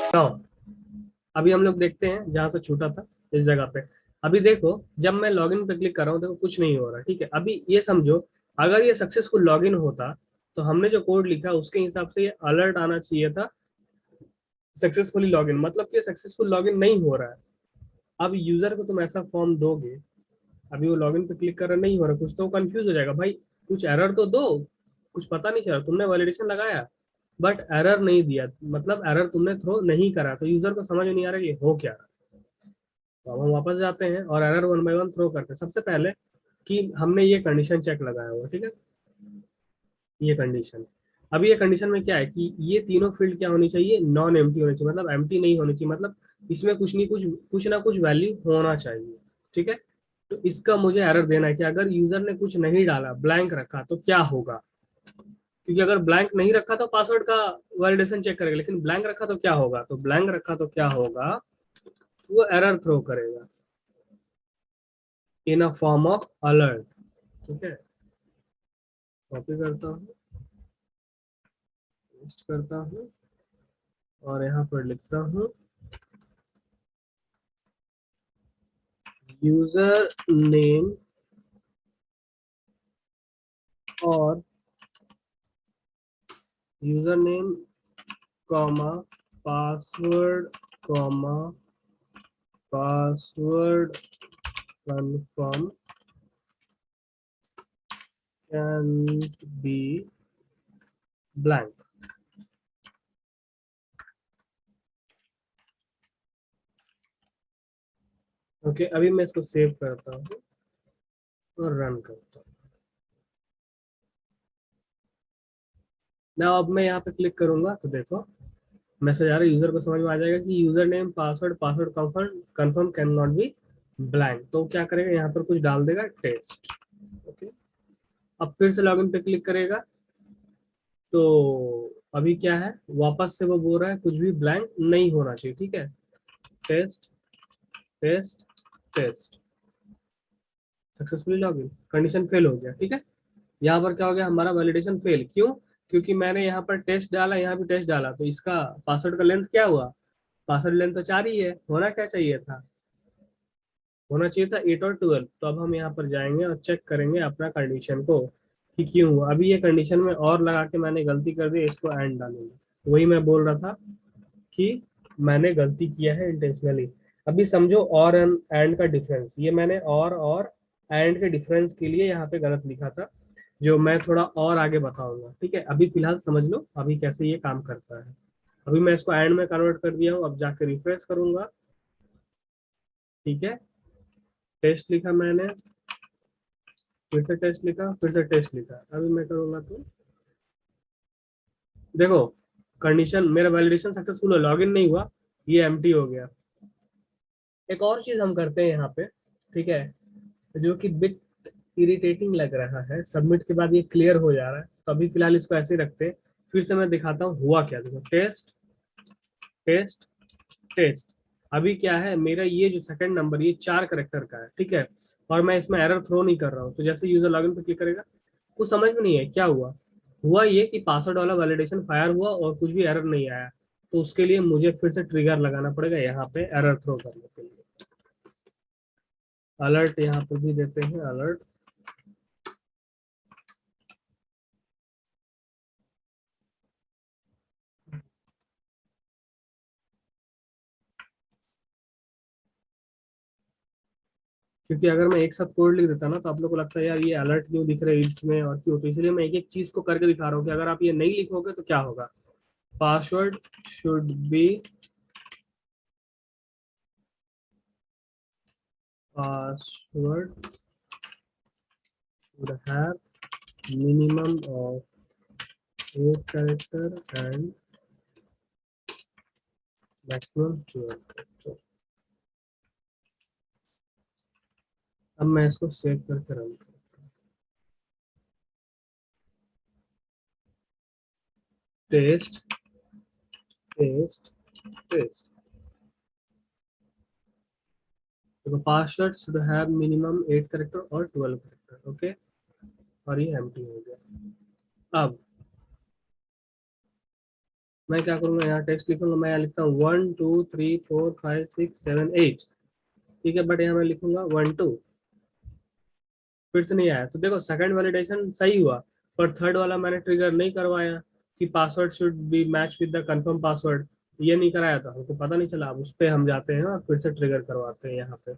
Now अभी हम लोग देखते हैं जहां से छूटा था, इस जगह पे। अभी देखो, जब मैं लॉगिन पे क्लिक कर रहा हूँ देखो कुछ नहीं हो रहा, ठीक है। अभी ये समझो, अगर ये सक्सेसफुल लॉगिन होता तो हमने जो कोड लिखा उसके हिसाब से ये अलर्ट आना चाहिए था, सक्सेसफुली लॉगिन, मतलब कि सक्सेसफुल लॉगिन नहीं हो रहा है। अब यूजर को तुम ऐसा फॉर्म दोगे, अभी वो लॉगिन पे क्लिक कर रहा नहीं हो रहा, कुछ तो कंफ्यूज हो जाएगा भाई, कुछ एरर तो दो, कुछ पता नहीं चला, तुमने वैलिडेशन लगाया बट एरर नहीं दिया, मतलब एरर तुमने थ्रो नहीं करा, तो यूजर को समझ नहीं आ रहा कि हो क्या रहा। तो अब हम वापस जाते हैं और error one by one throw करते हैं। सबसे पहले कि हमने ये कंडीशन चेक लगाया हुआ, ठीक है, ये कंडीशन। अब ये कंडीशन में क्या है कि ये तीनों फील्ड क्या होनी चाहिए, नॉन एम्प्टी होनी चाहिए, मतलब एम्प्टी नहीं होनी चाहिए, मतलब इसमें कुछ नहीं, कुछ ना कुछ वैल्यू होना चाहिए, ठीक है। तो इसका मुझे एरर देना है कि अगर यूजर ने कुछ नहीं डाला, ब्लैंक रखा, तो क्या होगा। क्योंकि अगर ब्लैंक नहीं रखा तो पासवर्ड का वैलिडेशन चेक करेगा, लेकिन ब्लैंक रखा तो क्या होगा, तो ब्लैंक रखा तो क्या होगा, वो एरर थ्रो करेगा इन अ फॉर्म ऑफ अलर्ट, ठीक है। कॉपी करता हूँ, पेस्ट करता हूँ और यहाँ पर लिखता हूँ यूजर नेम और user name comma password comma password confirm can be blank. Okay, अभी मैं इसको सेव करता हूँ और रन करता हूँ। ना अब मैं यहाँ पे क्लिक करूंगा तो देखो मैसेज आ रहा है, यूजर को समझ में आ जाएगा कि user name password password confirm confirm can not be blank. तो क्या करेगा, यहाँ पर कुछ डाल देगा टेस्ट। ओके, अब फिर से लॉगिन पे क्लिक करेगा तो अभी क्या है, वापस से वो बोल रहा है कुछ भी ब्लैंक नहीं होना चाहिए, ठीक है। Test test test, successfully login, condition fail हो गया, ठीक है। यहाँ पर क्या हो गया, हमारा वैलिडेशन फेल, क्यों, क्योंकि मैंने यहाँ पर टेस्ट डाला, यहाँ भी टेस्ट डाला, तो इसका पासवर्ड का लेंथ क्या हुआ, पासवर्ड लेंथ तो 4 ही है, होना क्या चाहिए था, होना चाहिए था 8 और 12। तो अब हम यहाँ पर जाएंगे और चेक करेंगे अपना कंडीशन को कि क्यों हुआ। अभी ये कंडीशन में और लगा के मैंने गलती कर दी, इसको एंड डालूंगा, वही मैं बोल रहा था कि मैंने गलती किया है इंटेंशनली। अभी समझो और एंड का डिफरेंस, ये मैंने और एंड के डिफरेंस के लिए यहाँ पे गलत लिखा था, जो मैं थोड़ा और आगे बताऊंगा, ठीक है। अभी फिलहाल समझ लो अभी कैसे ये काम करता है। अभी मैं इसको एंड में कन्वर्ट कर दिया हूँ, अब जाके रिफ्रेश करूंगा, ठीक है। टेस्ट लिखा मैंने, फिर से टेस्ट लिखा, फिर से टेस्ट लिखा, अभी मैं करूंगा तो देखो कंडीशन मेरा वैलिडेशन सक्सेसफुल है, लॉगिन नहीं हुआ, ये एम्प्टी हो गया। एक और चीज हम करते हैं यहाँ पे, ठीक है, जो कि बिट इरिटेटिंग लग रहा है, सबमिट के बाद ये क्लियर हो जा रहा है, तो अभी फिलहाल इसको ऐसे ही रखते हैं। फिर से मैं दिखाता हूँ हुआ क्या, देखो टेस्ट टेस्ट टेस्ट। अभी क्या है, मेरा ये जो सेकंड नंबर ये 4 करेक्टर का है, ठीक है, और मैं इसमें एरर थ्रो नहीं कर रहा हूँ। तो जैसे यूजर लॉगिन पे क्लिक करेगा, कुछ समझ में नहीं है क्या हुआ, हुआ ये कि पासवर्ड वाला वैलिडेशन फायर हुआ और कुछ भी एरर नहीं आया। तो उसके लिए मुझे फिर से ट्रिगर लगाना पड़ेगा यहाँ पे एरर थ्रो करने के लिए। अलर्ट यहाँ पे भी देते हैं अलर्ट, क्योंकि अगर मैं एक साथ कोड लिख देता ना तो आप लोग को लगता है यार ये अलर्ट क्यों दिख रहा है इसमें और क्यों, तो इसलिए मैं एक एक चीज को करके दिखा रहा हूँ कि अगर आप ये नहीं लिखोगे तो क्या होगा। Password should be password should have minimum of 8 character and maximum 12। अब मैं इसको सेव करके रन करता हूँ, टेस्ट टेस्ट टेस्ट। देखो password should have minimum 8 character और 12 कैरेक्टर, ओके, और ये एम्प्टी हो गया। अब मैं क्या करूंगा, यहाँ टेक्स्ट लिखूंगा, मैं यहाँ लिखता हूँ 1 2 3 4 5 6 7 8, ठीक है, बट यहाँ मैं लिखूंगा 1 2, फिर से नहीं आया। तो देखो सेकंड वैलिडेशन सही हुआ, पर थर्ड वाला मैंने ट्रिगर नहीं करवाया कि password should be match with the confirm password, ये नहीं कराया था, हमको पता नहीं चला। अब उस पर हम जाते हैं और फिर से ट्रिगर करवाते हैं यहाँ पे,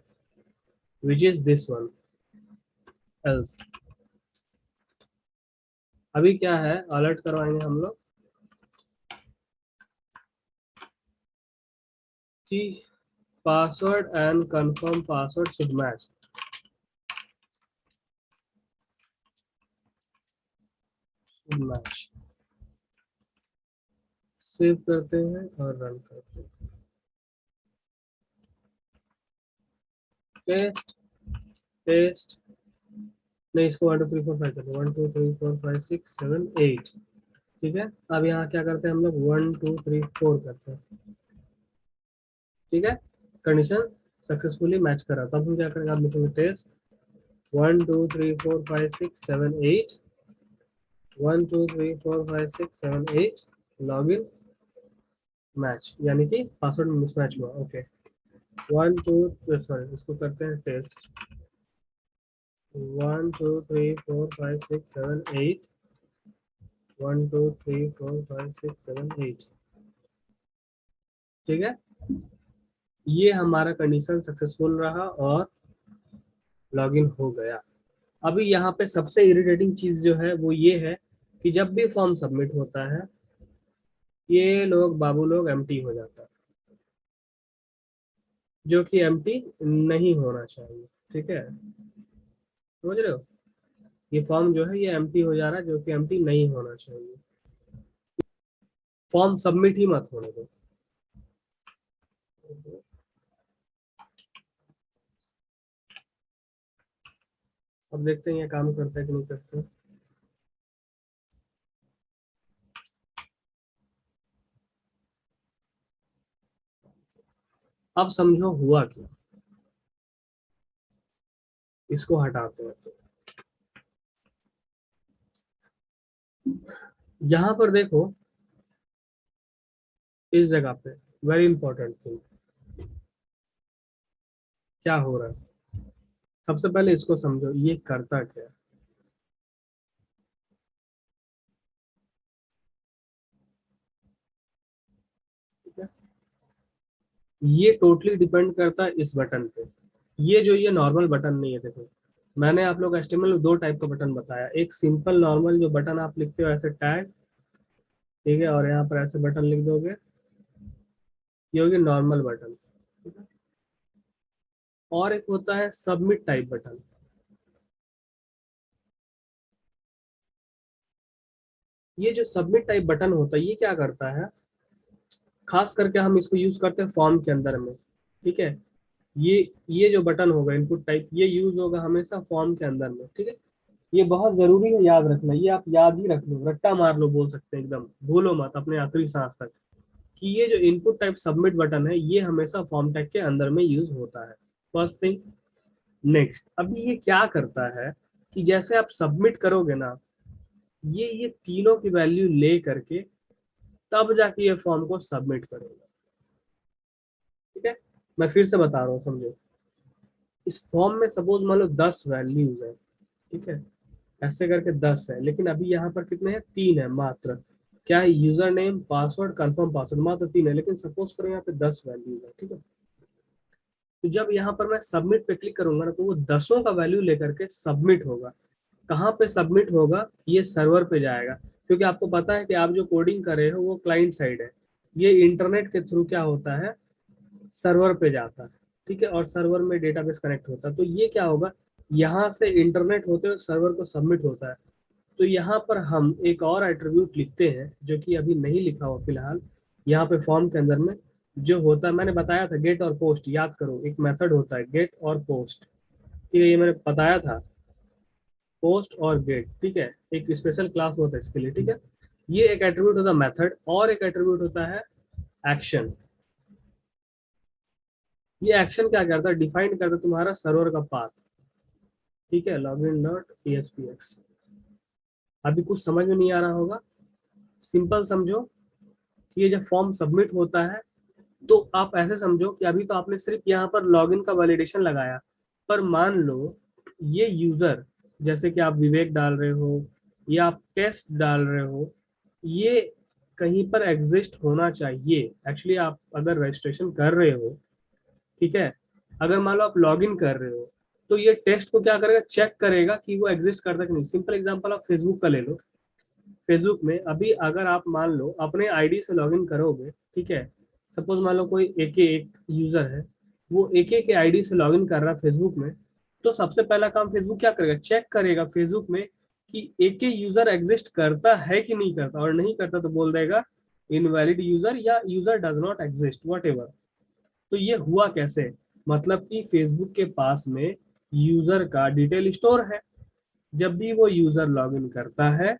which is this one else. अभी क्या है, अलर्ट करवाएंगे हम लोग कि password and confirm password should match, should match. Save करते हैं और रन करते हैं। टेस्ट टेस्ट, नहीं इसको 1 2 3 4 5 करते, 1 2 3 4 5 6 7 8, ठीक है। अब यहाँ क्या करते हैं हम लोग, 1 2 3 4 करते हैं, ठीक है। कंडीशन सक्सेसफुली मैच करा, तब हम क्या करेंगे, आप लिखेंगे टेस्ट 1 2 3 4 5 6 7 8, 1 2 3 4 5 6 7 8, लॉग इन मैच, यानी कि पासवर्ड मिसमैच हुआ। ओके, 1 2, सॉरी इसको करते हैं टेस्ट 1 2 3 4 5 6 7 8, 1 2 3 4 5 6 7 8, ठीक है। ये हमारा कंडीशन सक्सेसफुल रहा और लॉगिन हो गया। अभी यहाँ पे सबसे इरिटेटिंग चीज जो है वो ये है कि जब भी फॉर्म सबमिट होता है, ये लोग बाबू लोग एम्प्टी हो जाता है, जो कि एम्प्टी नहीं होना चाहिए, ठीक है, समझ रहे हो। ये फॉर्म जो है ये एम्प्टी हो जा रहा है, जो कि एम्प्टी नहीं होना चाहिए। फॉर्म सबमिट ही मत होने दो। अब देखते हैं ये काम करता है कि नहीं करता। अब समझो हुआ क्या, इसको हटाते हैं। तो यहाँ पर देखो, इस जगह पे वेरी इंपॉर्टेंट थिंग क्या हो रहा है, सबसे पहले इसको समझो ये करता क्या है, ठीक है। ये टोटली डिपेंड करता है इस बटन पे, ये नॉर्मल बटन नहीं है। देखो मैंने आप लोग एचटीएमएल में दो टाइप का बटन बताया, एक सिंपल नॉर्मल जो बटन आप लिखते हो ऐसे टैग, ठीक है, और यहाँ पर ऐसे बटन लिख दोगे, ये होगी नॉर्मल बटन, ठीक है। और एक होता है सबमिट टाइप बटन। ये जो सबमिट टाइप बटन होता है ये क्या करता है, खास करके हम इसको यूज करते हैं फॉर्म के अंदर में, ठीक है। ये ये जो बटन होगा इनपुट टाइप, ये यूज होगा हमेशा फॉर्म के अंदर में, ठीक है। ये बहुत जरूरी है याद रखना, ये आप याद ही रख लो, रट्टा मार लो बोल सकते हैं, एकदम भूलो मत अपने आखिरी सांस तक कि ये जो इनपुट टाइप सबमिट बटन है ये हमेशा फॉर्म टैग के अंदर में यूज होता है, फर्स्ट थिंग। नेक्स्ट, अभी ये क्या करता है कि जैसे आप सबमिट करोगे ना, ये तीनों की वैल्यू ले करके तब जाके ये फॉर्म को सबमिट करेगा, ठीक है। मैं फिर से बता रहा हूँ समझो, इस फॉर्म में सपोज मान लो 10 वैल्यूज है, ठीक है, ऐसे करके 10 है, लेकिन अभी यहाँ पर कितने हैं, 3 है मात्र। क्या है, user name password confirm password, मात्र 3 है, लेकिन सपोज करो यहाँ पे 10 वैल्यूज है, ठीक है। तो जब यहाँ पर मैं सबमिट पे क्लिक करूंगा ना, तो वो दसों का वैल्यू लेकर के सबमिट होगा। कहाँ पे सबमिट होगा, ये सर्वर पे जाएगा, क्योंकि आपको पता है कि आप जो कोडिंग कर रहे हो वो क्लाइंट साइड है, ये इंटरनेट के थ्रू क्या होता है, सर्वर पे जाता है, ठीक है, और सर्वर में डेटाबेस कनेक्ट होता है। तो ये क्या होगा, यहाँ से इंटरनेट होते हुए सर्वर को सबमिट होता है। तो यहाँ पर हम एक और एट्रीब्यूट लिखते हैं जो कि अभी नहीं लिखा हुआ फिलहाल, यहाँ पे फॉर्म के अंदर में जो होता है, मैंने बताया था गेट और पोस्ट, याद करो एक मेथड होता है गेट और पोस्ट, ठीक है, ये मैंने बताया था, पोस्ट और गेट, ठीक है, एक स्पेशल क्लास होता है इसके लिए, ठीक है। ये एक एट्रीब्यूट होता है मेथड, और एक एट्रीब्यूट होता है एक्शन। ये एक्शन क्या करता है, डिफाइन करता है तुम्हारा सर्वर का पाथ, ठीक है, लॉगिन डॉट ESPX। अभी कुछ समझ में नहीं आ रहा होगा, सिंपल समझो कि ये जब फॉर्म सबमिट होता है तो आप ऐसे समझो कि अभी तो आपने सिर्फ यहाँ पर लॉगिन का वैलिडेशन लगाया, पर मान लो ये यूजर, जैसे कि आप विवेक डाल रहे हो या आप टेस्ट डाल रहे हो, ये कहीं पर एग्जिस्ट होना चाहिए। एक्चुअली आप अगर रजिस्ट्रेशन कर रहे हो, ठीक है, अगर मान लो आप लॉगिन कर रहे हो, तो ये टेस्ट को क्या करेगा, चेक करेगा कि वो एग्जिस्ट करता है कि नहीं। सिंपल एग्जांपल आप फेसबुक का ले लो। फेसबुक में अभी अगर आप मान लो अपने आईडी से लॉगिन करोगे, ठीक है, सपोज मान लो कोई एक यूजर है, वो एक आईडी से लॉगिन कर रहा है फेसबुक में, तो सबसे पहला काम फेसबुक क्या करेगा, चेक करेगा फेसबुक में कि एक यूजर एग्जिस्ट करता है कि नहीं करता, और नहीं करता तो बोल देगा इनवैलिड यूजर या user does not exist what ever. तो ये हुआ कैसे, मतलब कि फेसबुक के पास में यूजर का डिटेल स्टोर है। जब भी वो यूजर लॉगिन करता है,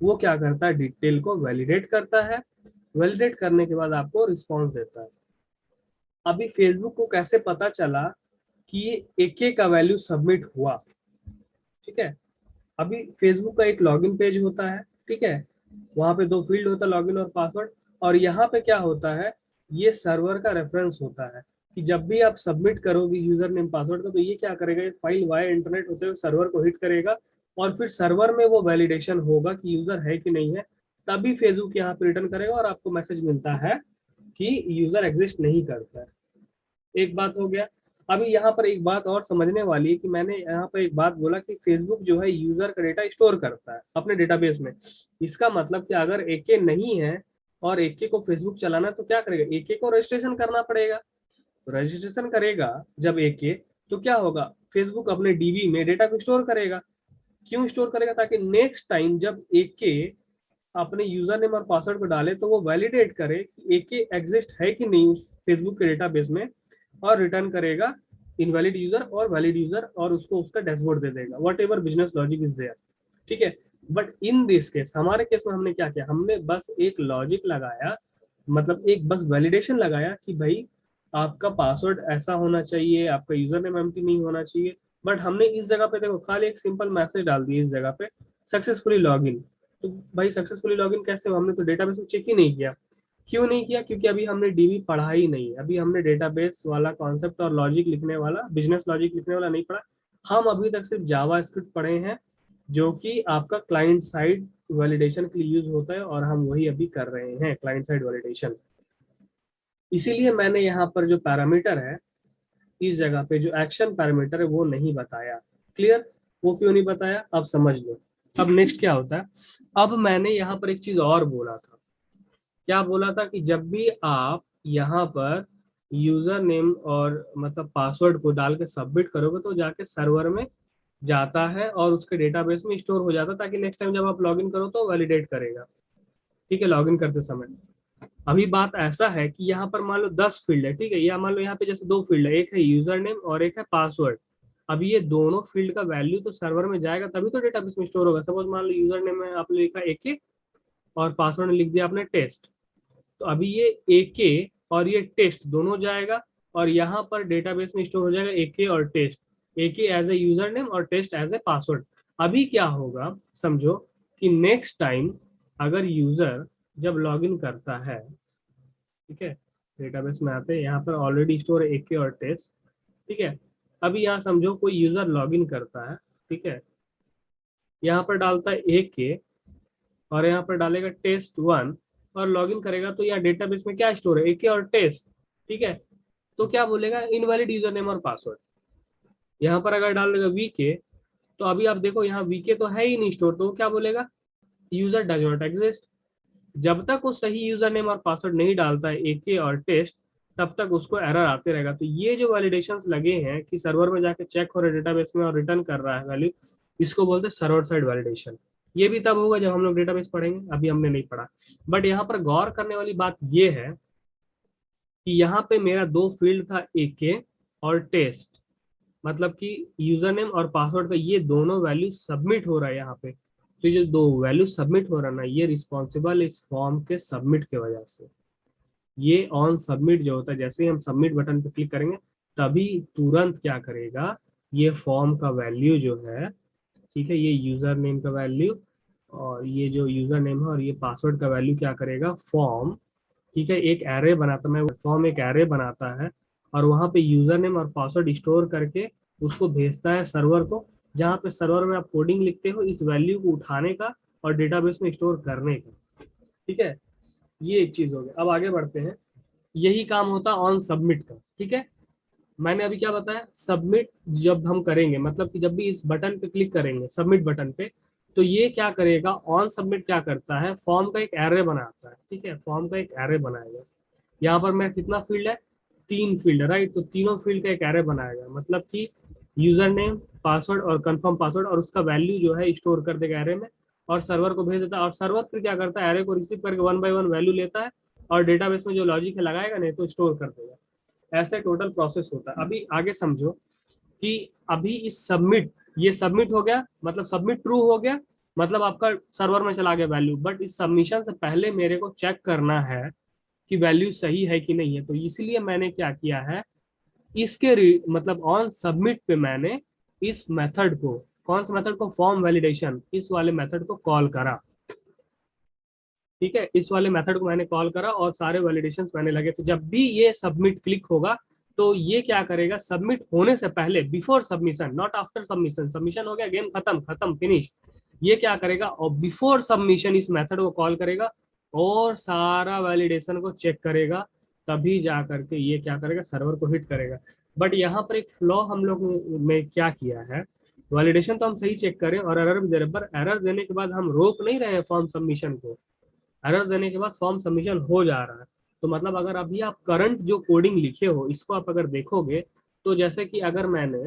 वो क्या करता है, डिटेल को वैलिडेट करता है, वैलिडेट करने के बाद आपको रिस्पॉन्स देता है। अभी फेसबुक को कैसे पता चला कि ये एक का वैल्यू सबमिट हुआ, ठीक है, अभी फेसबुक का एक लॉगिन पेज होता है, ठीक है, वहां पे दो फील्ड होता है, लॉगिन और पासवर्ड, और यहाँ पे क्या होता है, ये सर्वर का रेफरेंस होता है कि जब भी आप सबमिट करोगे यूजर नेम पासवर्ड का, तो ये क्या करेगा, ये फाइल वाया इंटरनेट होते हुए सर्वर को हिट करेगा, और फिर सर्वर में वो वैलिडेशन होगा कि यूजर है कि नहीं है, तभी फेसबुक यहाँ पे रिटर्न करेगा और आपको मैसेज मिलता है कि यूजर एग्जिस्ट नहीं करता है। एक बात हो गया। अभी यहाँ पर एक बात और समझने वाली है कि मैंने यहाँ पर एक बात बोला कि फेसबुक जो है यूजर का डेटा स्टोर करता है अपने डेटाबेस में। इसका मतलब कि अगर एके नहीं है और एके को फेसबुक चलाना है, तो क्या करेगा, एके को रजिस्ट्रेशन करना पड़ेगा। रजिस्ट्रेशन करेगा जब एके, तो क्या होगा, फेसबुक अपने डीबी में डेटा को स्टोर करेगा। क्यों स्टोर करेगा, ताकि नेक्स्ट टाइम जब एके अपने यूजर नेम और पासवर्ड को डाले तो वो वैलिडेट करे कि एके एग्जिस्ट है कि नहीं उस फेसबुक के डेटाबेस में, और रिटर्न करेगा इनवैलिड यूजर और वैलिड यूजर, और उसको उसका डैशबोर्ड दे देगा, whatever business logic is there, ठीक है। बट इन दिस केस, हमारे केस में हमने क्या किया, हमने बस एक लॉजिक लगाया, मतलब एक बस वैलिडेशन लगाया कि भाई आपका पासवर्ड ऐसा होना चाहिए, आपका यूजर नेम एम्प्टी नहीं होना चाहिए। बट हमने इस जगह पे देखो खाली एक सिंपल मैसेज डाल दिया इस जगह पे, सक्सेसफुली लॉगिन। तो भाई सक्सेसफुली लॉगिन कैसे हो, हमने तो डेटाबेस में चेक ही नहीं किया। क्यों नहीं किया, क्योंकि अभी हमने डीबी पढ़ा ही नहीं, अभी हमने डेटाबेस वाला कॉन्सेप्ट और लॉजिक लिखने वाला, बिजनेस लॉजिक लिखने वाला नहीं पढ़ा। हम अभी तक सिर्फ जावा स्क्रिप्ट पढ़े हैं, जो कि आपका क्लाइंट साइड वैलिडेशन के लिए यूज होता है, और हम वही अभी कर रहे हैं, क्लाइंट साइड वैलिडेशन। इसीलिए मैंने यहाँ पर जो पैरामीटर है, इस जगह पे जो एक्शन पैरामीटर है वो नहीं बताया। क्लियर, वो क्यों नहीं बताया, अब समझ लो। अब नेक्स्ट क्या होता है, अब मैंने यहाँ पर एक चीज और बोला था। क्या बोला था कि जब भी आप यहाँ पर यूजर नेम और मतलब पासवर्ड को डाल के सबमिट करोगे, तो जाके सर्वर में जाता है और उसके डेटाबेस में स्टोर हो जाता है, ताकि नेक्स्ट टाइम जब आप लॉगिन करो तो वैलिडेट करेगा, ठीक है, लॉगिन करते समय। अभी बात ऐसा है कि यहाँ पर मान लो 10 फील्ड है, ठीक है, या मान लो यहाँ पे जैसे दो फील्ड है, एक है यूजर नेम और एक है पासवर्ड। अब ये दोनों फील्ड का वैल्यू तो सर्वर में जाएगा, तभी तो डेटाबेस में स्टोर होगा। सपोज मान लो यूजर नेम में आपने लिखा AK और पासवर्ड में लिख दिया आपने टेस्ट, तो अभी ये AK और ये टेस्ट दोनों जाएगा, और यहाँ पर डेटाबेस में स्टोर हो जाएगा AK और test, AK as a user name और टेस्ट एज ए पासवर्ड। अभी क्या होगा, समझो कि नेक्स्ट टाइम अगर यूजर जब लॉगिन करता है, ठीक है, डेटाबेस में आते हैं, यहाँ पर ऑलरेडी स्टोर है AK और टेस्ट, ठीक है। अभी यहाँ समझो कोई यूजर लॉगिन करता है, ठीक है, यहाँ पर डालता है AK और यहाँ पर डालेगा test1 और लॉगिन करेगा, तो यहाँ डेटाबेस में क्या स्टोर है, AK और टेस्ट, ठीक है। तो क्या बोलेगा, इनवैलिड यूजर नेम और पासवर्ड। यहाँ पर अगर डाल देगा VK, तो अभी आप देखो यहाँ VK तो है ही नहीं स्टोर, तो क्या बोलेगा, यूजर डज नॉट एग्जिस्ट। जब तक वो सही यूजर नेम और पासवर्ड नहीं डालता है AK और टेस्ट, तब तक उसको एरर आते रहेगा। तो ये जो वैलिडेशंस लगे हैं कि सर्वर में जाके चेक हो रहा है डेटाबेस में और रिटर्न कर रहा है वैल्यू, इसको बोलते हैं सर्वर साइड वैलिडेशन। ये भी तब होगा जब हम लोग डेटाबेस पढ़ेंगे, अभी हमने नहीं पढ़ा। बट यहाँ पर गौर करने वाली बात ये है कि यहाँ पे मेरा दो फील्ड था AK और टेस्ट, मतलब कि यूजर नेम और पासवर्ड का ये दोनों वैल्यू सबमिट हो रहा है यहाँ पे। तो ये जो दो वैल्यू सबमिट हो रहा है ना, ये रिस्पॉन्सिबल इस फॉर्म के सबमिट के वजह से। ये ऑन सबमिट जो होता है, जैसे ही हम सबमिट बटन पे क्लिक करेंगे, तभी तुरंत क्या करेगा, ये फॉर्म का वैल्यू जो है, ठीक है, ये यूजर नेम का वैल्यू और ये जो यूजर नेम है और ये पासवर्ड का वैल्यू क्या करेगा, फॉर्म ठीक है, एक एरे बनाता, मैं फॉर्म एक एरे बनाता है और वहां पे यूजर नेम और पासवर्ड स्टोर करके उसको भेजता है सर्वर को, जहाँ पे सर्वर में आप कोडिंग लिखते हो इस वैल्यू को उठाने का और डेटाबेस में स्टोर करने का। ठीक है, ये एक चीज हो गया। अब आगे बढ़ते हैं। यही काम होता ऑन सबमिट का। ठीक है, मैंने अभी क्या बताया, सबमिट जब हम करेंगे, मतलब कि जब भी इस बटन पे क्लिक करेंगे सबमिट बटन पे, तो ये क्या करेगा, ऑन सबमिट क्या करता है, फॉर्म का एक एरे बनाता है। ठीक है, फॉर्म का एक एरे बनाएगा। यहाँ पर मैं कितना फील्ड है, 3 फील्ड है, राइट। तो तीनों फील्ड का एक एरे बनाएगा, मतलब कि यूजर नेम, पासवर्ड और कंफर्म पासवर्ड, और उसका वैल्यू जो है स्टोर कर देगा एरे में और सर्वर को भेज देता है। और सर्वर फिर क्या करता है, एरे को रिसीव करके 1 बाय 1 वैल्यू लेता है और डेटाबेस में जो लॉजिक है लगाएगा, नहीं तो स्टोर कर देगा। ऐसे टोटल प्रोसेस होता है। अभी आगे समझो कि अभी इस सबमिट, ये सबमिट हो गया, मतलब सबमिट ट्रू हो गया, मतलब आपका सर्वर में चला गया वैल्यू। बट इस सबमिशन से पहले मेरे को चेक करना है कि वैल्यू सही है कि नहीं है। तो इसलिए मैंने क्या किया है, मतलब ऑन सबमिट पे मैंने इस मेथड को, कौन सा मेथड को, फॉर्म वैलिडेशन, इस वाले मेथड को कॉल करा। ठीक है, इस वाले मेथड को मैंने कॉल करा और सारे वैलिडेशंस मैंने लगे। तो जब भी ये सबमिट क्लिक होगा तो ये क्या करेगा, सबमिट होने से पहले, before submission, not after submission, submission हो गया, गेम खत्म, खत्म, फिनिश। ये क्या करेगा, और बिफोर सबमिशन इस मेथड को कॉल करेगा और सारा वैलिडेशन को चेक करेगा, तभी जा करके ये क्या करेगा, सर्वर को हिट करेगा। बट यहाँ पर एक फ्लॉ हम लोग में क्या किया है, वैलिडेशन तो हम सही चेक करें और एरर भी दे रहे हैं, पर एरर देने के बाद हम रोक नहीं रहे हैं फॉर्म सबमिशन को। एरर देने के बाद फॉर्म सबमिशन हो जा रहा है। तो मतलब अगर अभी आप करंट जो कोडिंग लिखे हो इसको आप अगर देखोगे, तो जैसे कि अगर मैंने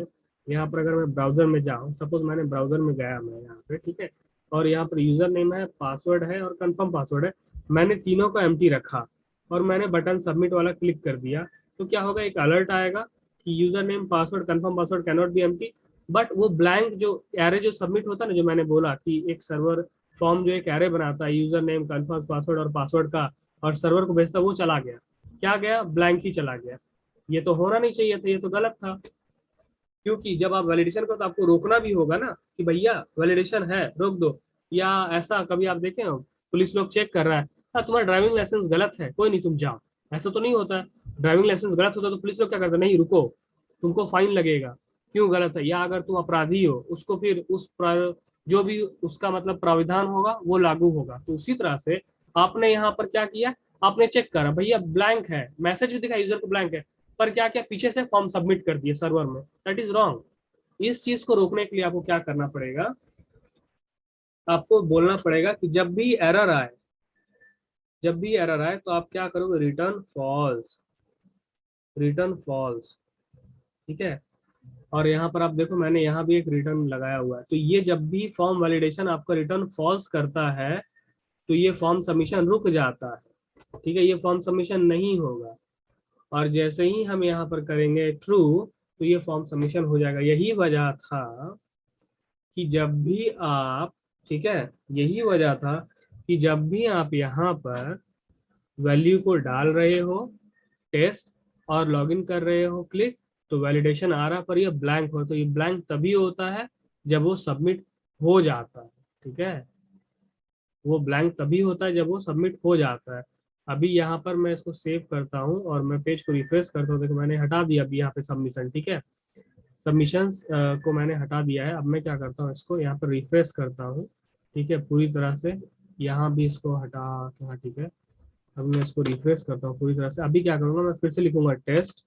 यहाँ पर, अगर मैं ब्राउजर में जाऊँ, सपोज मैंने ब्राउजर में गया मैं यहाँ पे, ठीक है, और यहाँ पर यूजर नेम है, पासवर्ड है और कंफर्म पासवर्ड है, मैंने तीनों को एम्प्टी रखा और मैंने बटन सबमिट वाला क्लिक कर दिया, तो क्या होगा, एक अलर्ट आएगा कि user name password confirm password cannot be empty. But वो ब्लैंक जो एरे जो सबमिट होता है ना, जो मैंने बोला कि एक सर्वर फॉर्म जो एक एरे बनाता है यूजर नेम, कंफर्म पासवर्ड और पासवर्ड का, और सर्वर को भेजता है, वो चला गया, क्या गया, ब्लैंक ही चला गया। ये तो होना नहीं चाहिए था, ये तो गलत था। क्योंकि जब आप वैलिडेशन को, तो आपको रोकना भी होगा ना कि भैया वैलिडेशन है, रोक दो। या ऐसा कभी आप देखे हो, पुलिस लोग चेक कर रहा है, हाँ तुम्हारा ड्राइविंग लाइसेंस गलत है, कोई नहीं तुम जाओ, ऐसा तो नहीं होता है। ड्राइविंग लाइसेंस गलत होता तो पुलिस लोग क्या करते, नहीं रुको, तुमको फाइन लगेगा, क्यों गलत है, या अगर तुम अपराधी हो उसको फिर जो भी उसका मतलब प्राविधान होगा वो लागू होगा। तो उसी तरह से आपने यहाँ पर क्या किया, आपने चेक करा भैया ब्लैंक है, मैसेज भी दिखा यूजर को ब्लैंक है, पर क्या क्या पीछे से फॉर्म सबमिट कर दिए सर्वर में, दैट इज रॉन्ग। इस चीज को रोकने के लिए आपको क्या करना पड़ेगा, आपको बोलना पड़ेगा कि जब भी एरर आए, जब भी एरर आए तो आप क्या करोगे, रिटर्न फॉल्स, रिटर्न फॉल्स। ठीक है, और यहाँ पर आप देखो मैंने यहाँ भी एक रिटर्न लगाया हुआ है। तो ये जब भी फॉर्म वैलिडेशन आपका रिटर्न फॉल्स करता है तो ये फॉर्म सबमिशन रुक जाता है। ठीक है, ये फॉर्म सबमिशन नहीं होगा। और जैसे ही हम यहाँ पर करेंगे ट्रू, तो ये फॉर्म सबमिशन हो जाएगा। यही वजह था कि जब भी आप, ठीक है, यही वजह था कि जब भी आप यहाँ पर वैल्यू को डाल रहे हो, टेस्ट, और लॉगिन कर रहे हो क्लिक, तो वैलिडेशन आ रहा पर ये ब्लैंक हो, तो ये ब्लैंक तभी होता है जब वो सबमिट हो जाता है। ठीक है, वो ब्लैंक तभी होता है जब वो सबमिट हो जाता है। अभी यहाँ पर मैं इसको सेव करता हूँ और मैं पेज को रिफ्रेश करता हूँ, देखो मैंने हटा दिया अभी यहाँ पे सबमिशन। ठीक है, सबमिशंस को मैंने हटा दिया है। अब मैं क्या करता हूँ, इसको यहाँ पर रिफ्रेश करता हूँ, ठीक है, पूरी तरह से। यहाँ भी इसको हटा, हाँ ठीक है। अब मैं इसको रिफ्रेश करता हूँ पूरी तरह से। अभी क्या करूँगा, मैं फिर से लिखूंगा टेस्ट।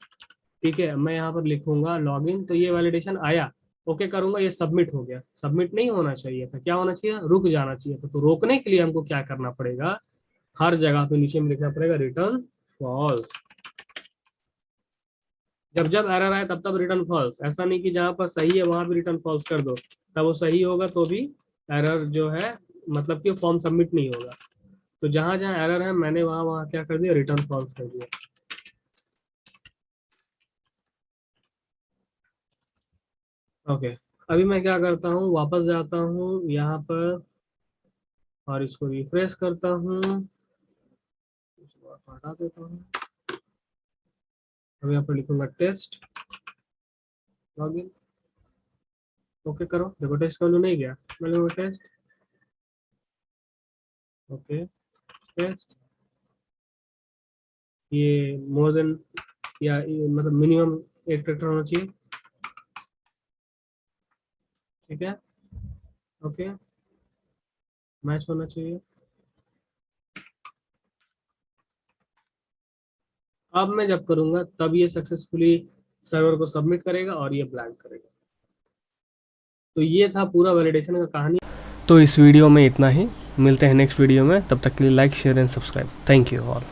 ठीक है, मैं यहाँ पर लिखूंगा लॉगिन, तो ये वैलिडेशन आया, ओके करूंगा, ये सबमिट हो गया। सबमिट नहीं होना चाहिए था, क्या होना चाहिए, रुक जाना चाहिए था। तो रोकने के लिए हमको क्या करना पड़ेगा, हर जगह पे नीचे में लिखना पड़ेगा रिटर्न फॉल्स। जब जब एरर आए तब तब रिटर्न फॉल्स, ऐसा नहीं कि जहां पर सही है वहां भी रिटर्न फॉल्स कर दो, तब वो सही होगा तो भी एरर जो है, मतलब कि फॉर्म सबमिट नहीं होगा। तो जहां जहां एरर है मैंने वहां वहां क्या कर दिया, रिटर्न फॉल्स कर दिया। ओके, अभी मैं क्या करता हूँ, वापस जाता हूँ यहाँ पर और इसको रिफ्रेश करता हूँ, इसको हटा देता हूँ। अब यहाँ पर लिखूंगा टेस्ट लॉगिन, ओके करो, देखो टेस्ट का नहीं गया, मैं लिखूंगा टेस्ट, ओके टेस्ट, ये मोर देन या मतलब मिनिमम एक ट्रैक्टर होना चाहिए, ठीक है, ओके, मैच होना चाहिए। अब मैं जब करूंगा तब ये सक्सेसफुली सर्वर को सबमिट करेगा और ये ब्लैंक करेगा। तो ये था पूरा वैलिडेशन का कहानी। तो इस वीडियो में इतना ही, मिलते हैं नेक्स्ट वीडियो में, तब तक के लिए like share and subscribe. Thank you all.